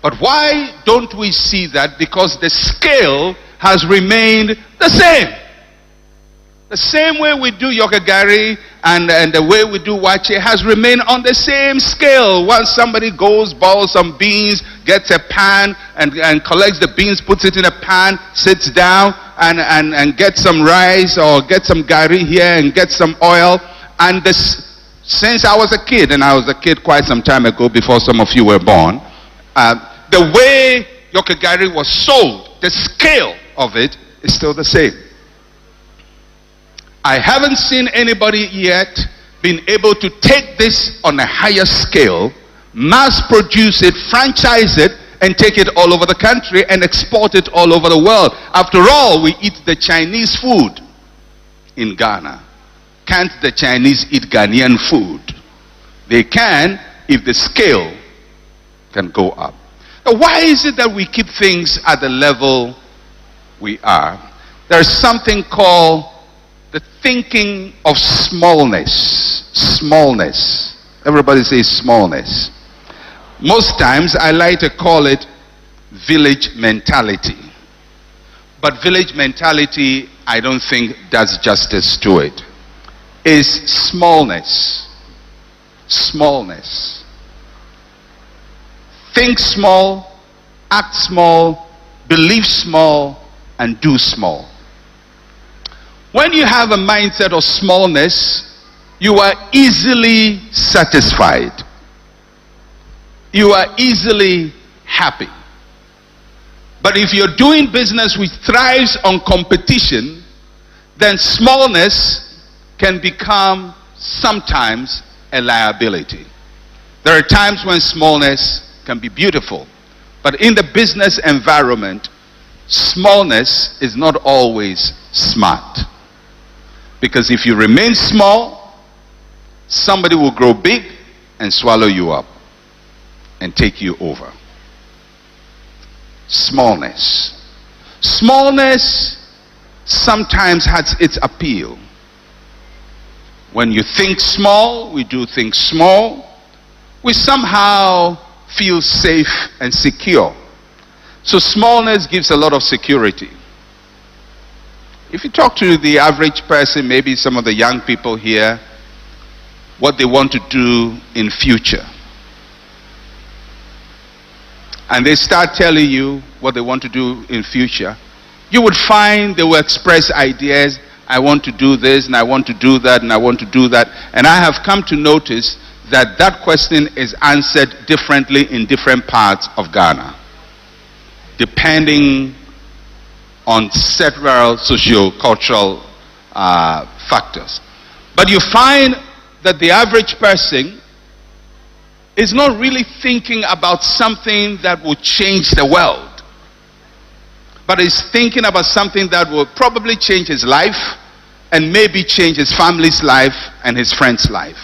But why don't we see that? Because the scale has remained the same. The same way we do yokagari and the way we do wache has remained on the same scale. Once somebody goes, boils some beans, gets a pan and collects the beans, puts it in a pan, sits down and gets some rice or gets some gari here and gets some oil. And since I was a kid, and I was a kid quite some time ago before some of you were born, the way yokagari was sold, the scale of it is still the same. I haven't seen anybody yet been able to take this on a higher scale, mass produce it, franchise it, and take it all over the country and export it all over the world. After all, we eat the Chinese food in Ghana. Can't the Chinese eat Ghanaian food? They can if the scale can go up. Now, why is it that we keep things at the level we are? There's something called the thinking of smallness. Smallness. Everybody says smallness. Most times I like to call it village mentality. But village mentality, I don't think does justice to it. It's smallness. Smallness. Think small, act small, believe small, and do small. When you have a mindset of smallness, you are easily satisfied. You are easily happy. But if you're doing business which thrives on competition, then smallness can become sometimes a liability. There are times when smallness can be beautiful, but in the business environment, smallness is not always smart. Because if you remain small, somebody will grow big and swallow you up and take you over. Smallness. Smallness sometimes has its appeal. When you think small, we do things small, we somehow feel safe and secure. So smallness gives a lot of security. If you talk to the average person, maybe some of the young people here, what they want to do in future, and they start telling you what they want to do in future, you would find they will express ideas. I want to do this, and I want to do that, and I want to do that. And I have come to notice that that question is answered differently in different parts of Ghana, depending on several socio-cultural factors. But you find that the average person is not really thinking about something that will change the world, but is thinking about something that will probably change his life and maybe change his family's life and his friend's life.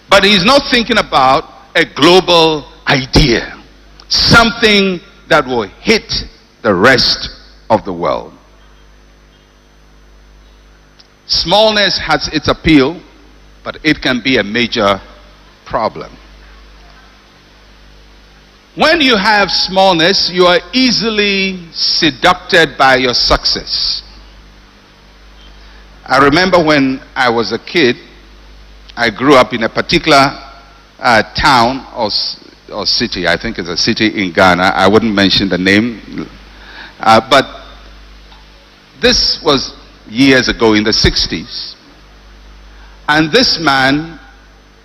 But he's not thinking about a global idea, something that will hit the rest of the world. Smallness has its appeal, but it can be a major problem. When you have smallness, you are easily seduced by your success. I remember when I was a kid, I grew up in a particular town or city. I think it's a city in Ghana. I wouldn't mention the name. But this was years ago in the 60s. And this man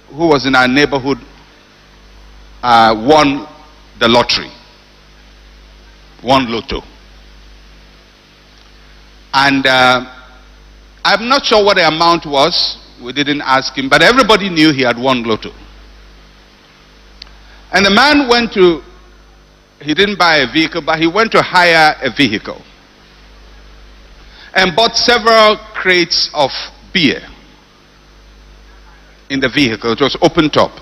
who was in our neighborhood won the lottery, won Lotto. And I'm not sure what the amount was. We didn't ask him, but everybody knew he had won Lotto. And the man he didn't buy a vehicle, but he went to hire a vehicle and bought several crates of beer in the vehicle. It was open top.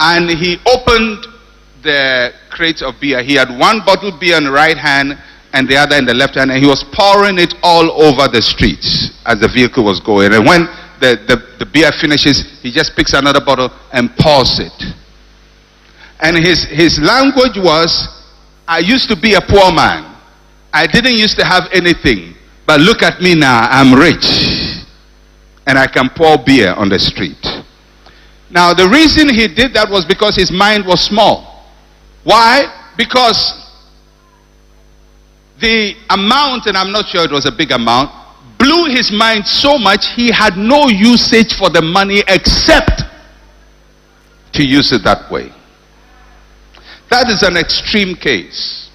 And he opened the crates of beer. He had one bottle of beer in the right hand and the other in the left hand, and he was pouring it all over the streets as the vehicle was going. And when the beer finishes, he just picks another bottle and pours it. And his language was, I used to be a poor man. I didn't used to have anything. But look at me now, I'm rich. And I can pour beer on the street. Now the reason he did that was because his mind was small. Why? Because the amount, and I'm not sure it was a big amount, blew his mind so much he had no usage for the money except to use it that way. That is an extreme case.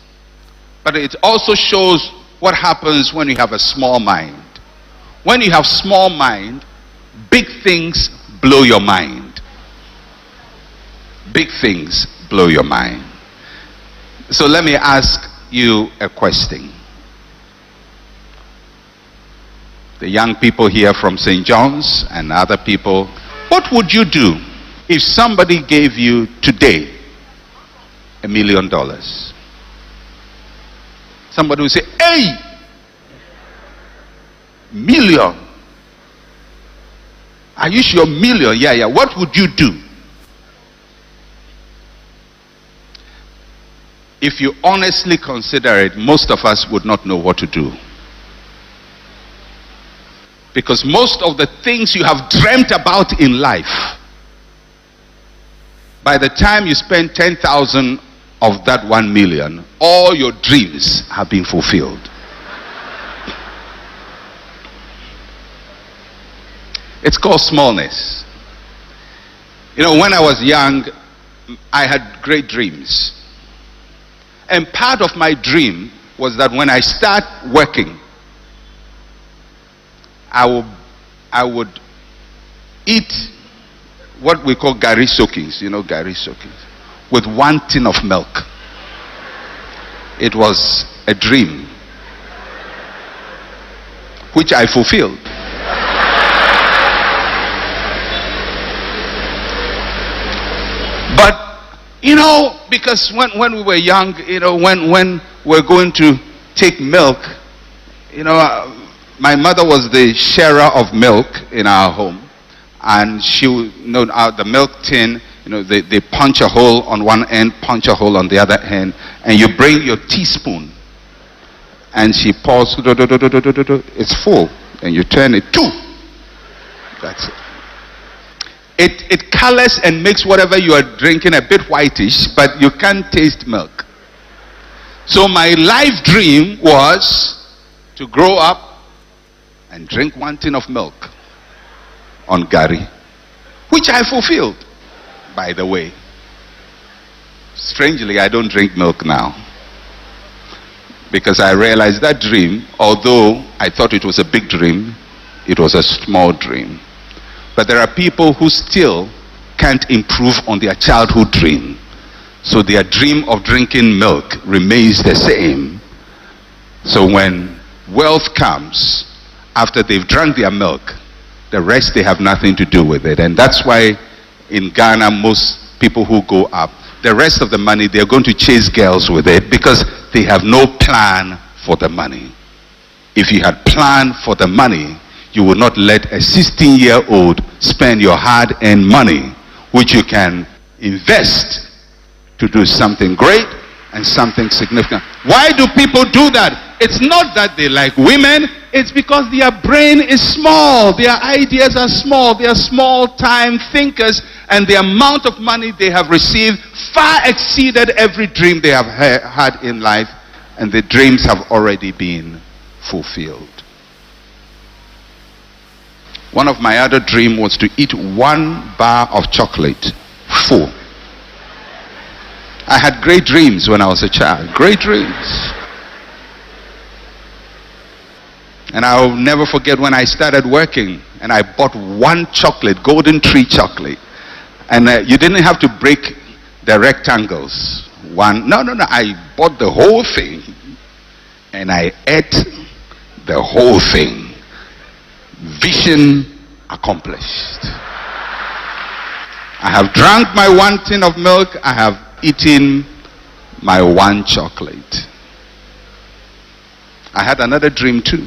But it also shows what happens when you have a small mind. When you have small mind, big things blow your mind. Big things blow your mind. So let me ask you a question. The young people here from St. John's and other people, what would you do if somebody gave you today $1 million? Somebody will say, hey, million. Are you sure million? Yeah. What would you do? If you honestly consider it, most of us would not know what to do. Because most of the things you have dreamt about in life, by the time you spend 10,000 of that 1 million, all your dreams have been fulfilled. It's called smallness. You know, when I was young, I had great dreams. And part of my dream was that when I start working, I would eat what we call gari soakings, you know, gari soakings, with 1 tin of milk. It was a dream, which I fulfilled. But, you know, because when we were young, you know, when we're going to take milk, you know, my mother was the sharer of milk in our home. And she would, you know, the milk tin, you know, they punch a hole on one end, punch a hole on the other end, and you bring your teaspoon. And she pours, it's full. And you turn it, 2. That's it. It colors and makes whatever you are drinking a bit whitish, but you can't taste milk. So my life dream was to grow up and drink 1 tin of milk on gari, which I fulfilled, by the way. Strangely, I don't drink milk now, because I realized that dream, although I thought it was a big dream, it was a small dream. But there are people who still can't improve on their childhood dream, so their dream of drinking milk remains the same. So when wealth comes, after they've drunk their milk, the rest, they have nothing to do with it. And that's why in Ghana, most people who go up, the rest of the money, they're going to chase girls with it, because they have no plan for the money. If you had planned for the money, you would not let a 16-year-old spend your hard-earned money, which you can invest to do something great and something significant. Why do people do that? It's not that they like women. It's because their brain is small. Their ideas are small. They are small-time thinkers. And the amount of money they have received far exceeded every dream they have had in life. And the dreams have already been fulfilled. One of my other dreams was to eat 1 bar of chocolate full. I had great dreams when I was a child. Great dreams. And I'll never forget when I started working and I bought 1 chocolate, Golden Tree chocolate. And you didn't have to break the rectangles. No, I bought the whole thing and I ate the whole thing. Vision accomplished. I have drank my 1 tin of milk. I have eaten my 1 chocolate. I had another dream too.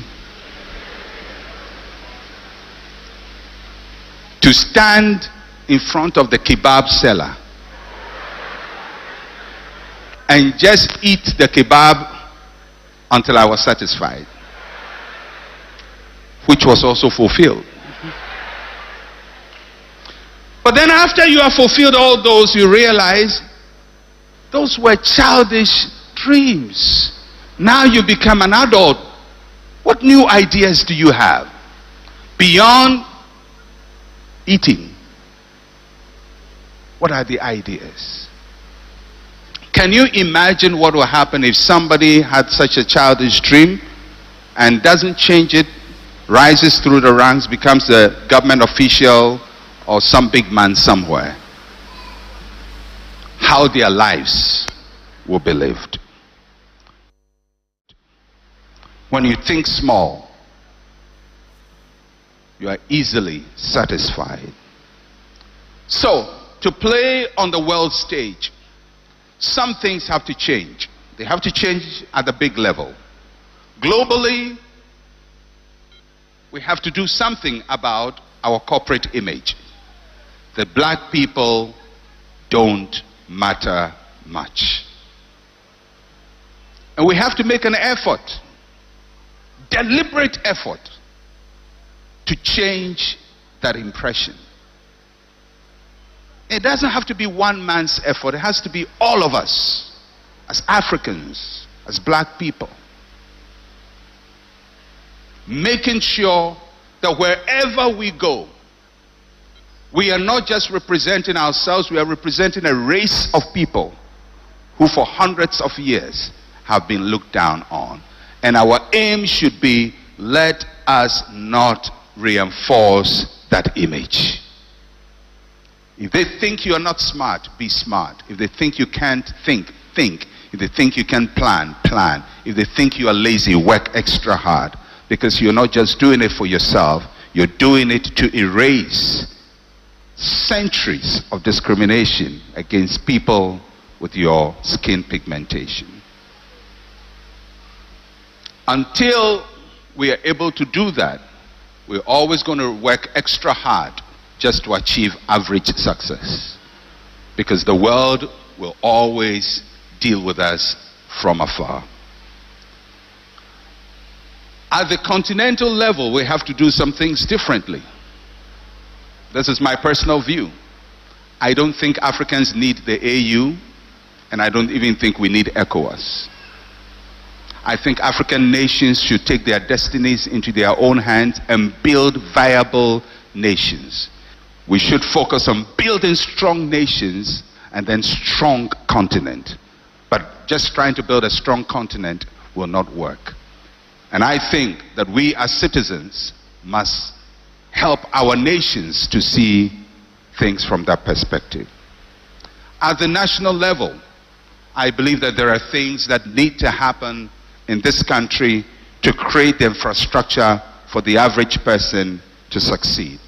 To stand in front of the kebab seller and just eat the kebab until I was satisfied, which was also fulfilled. But then after you have fulfilled all those, you realize those were childish dreams. Now you become an adult. What new ideas do you have beyond eating? What are the ideas? Can you imagine what will happen if somebody had such a childish dream and doesn't change it, rises through the ranks, becomes a government official or some big man somewhere? How their lives will be lived. When you think small, you are easily satisfied. So, to play on the world stage, some things have to change. They have to change at the big level. Globally, we have to do something about our corporate image. The black people don't matter much. And we have to make an effort, deliberate effort, to change that impression. It doesn't have to be one man's effort. It has to be all of us, as Africans, as black people, making sure that wherever we go, we are not just representing ourselves, we are representing a race of people who for hundreds of years have been looked down on. And our aim should be, let us not reinforce that image. If they think you are not smart, be smart. If they think you can't think, think. If they think you can plan, plan. If they think you are lazy, work extra hard. Because you're not just doing it for yourself, you're doing it to erase centuries of discrimination against people with your skin pigmentation. Until we are able to do that, we're always going to work extra hard just to achieve average success. Because the world will always deal with us from afar. At the continental level, we have to do some things differently. This is my personal view. I don't think Africans need the AU, and I don't even think we need ECOWAS. I think African nations should take their destinies into their own hands and build viable nations. We should focus on building strong nations and then strong continent. But just trying to build a strong continent will not work. And I think that we as citizens must help our nations to see things from that perspective. At the national level, I believe that there are things that need to happen in this country to create the infrastructure for the average person to succeed.